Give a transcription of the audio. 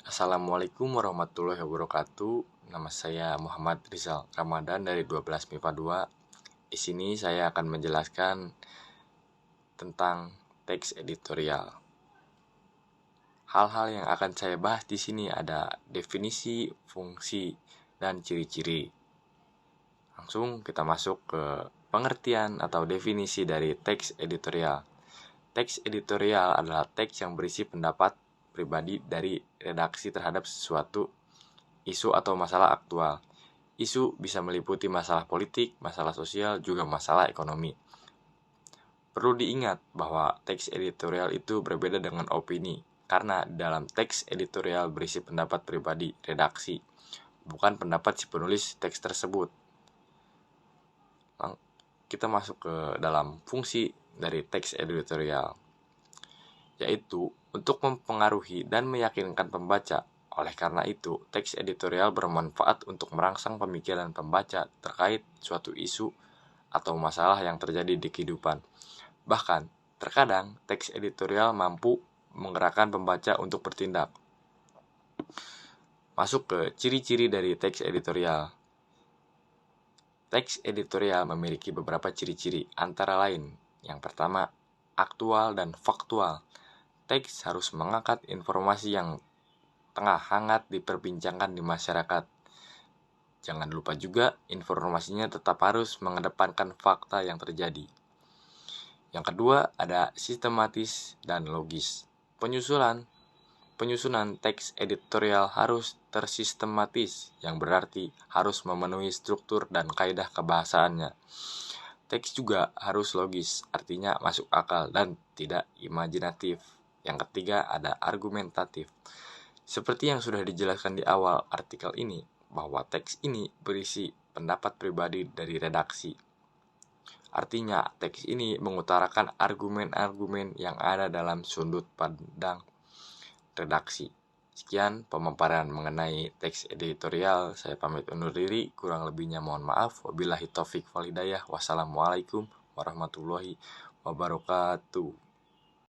Assalamualaikum warahmatullahi wabarakatuh. Nama saya Muhammad Rizal Ramadan dari 12 MIPA 2. Di sini saya akan menjelaskan tentang teks editorial. Hal-hal yang akan saya bahas di sini ada definisi, fungsi, dan ciri-ciri. Langsung kita masuk ke pengertian atau definisi dari teks editorial. Teks editorial adalah teks yang berisi pendapat pribadi dari redaksi terhadap sesuatu isu atau masalah aktual. Isu bisa meliputi masalah politik, masalah sosial, juga masalah ekonomi. Perlu diingat bahwa teks editorial itu berbeda dengan opini, karena dalam teks editorial berisi pendapat pribadi redaksi, bukan pendapat si penulis teks tersebut. Kita masuk ke dalam fungsi dari teks editorial, yaitu untuk mempengaruhi dan meyakinkan pembaca. Oleh karena itu, teks editorial bermanfaat untuk merangsang pemikiran pembaca terkait suatu isu atau masalah yang terjadi di kehidupan. Bahkan, terkadang teks editorial mampu menggerakkan pembaca untuk bertindak. Masuk ke ciri-ciri dari teks editorial. Teks editorial memiliki beberapa ciri-ciri, antara lain: yang pertama, aktual dan faktual. Teks harus mengangkat informasi yang tengah hangat diperbincangkan di masyarakat. Jangan lupa juga informasinya tetap harus mengedepankan fakta yang terjadi. Yang kedua, ada sistematis dan logis. Penyusunan teks editorial harus tersistematis, yang berarti harus memenuhi struktur dan kaidah kebahasaannya. Teks juga harus logis, artinya masuk akal dan tidak imajinatif. Yang ketiga, ada argumentatif. Seperti yang sudah dijelaskan di awal artikel ini, bahwa teks ini berisi pendapat pribadi dari redaksi. Artinya, teks ini mengutarakan argumen-argumen yang ada dalam sudut pandang redaksi. Sekian pemaparan mengenai teks editorial. Saya pamit undur diri, kurang lebihnya mohon maaf. Wabillahi taufik wal hidayah. Wassalamualaikum warahmatullahi wabarakatuh.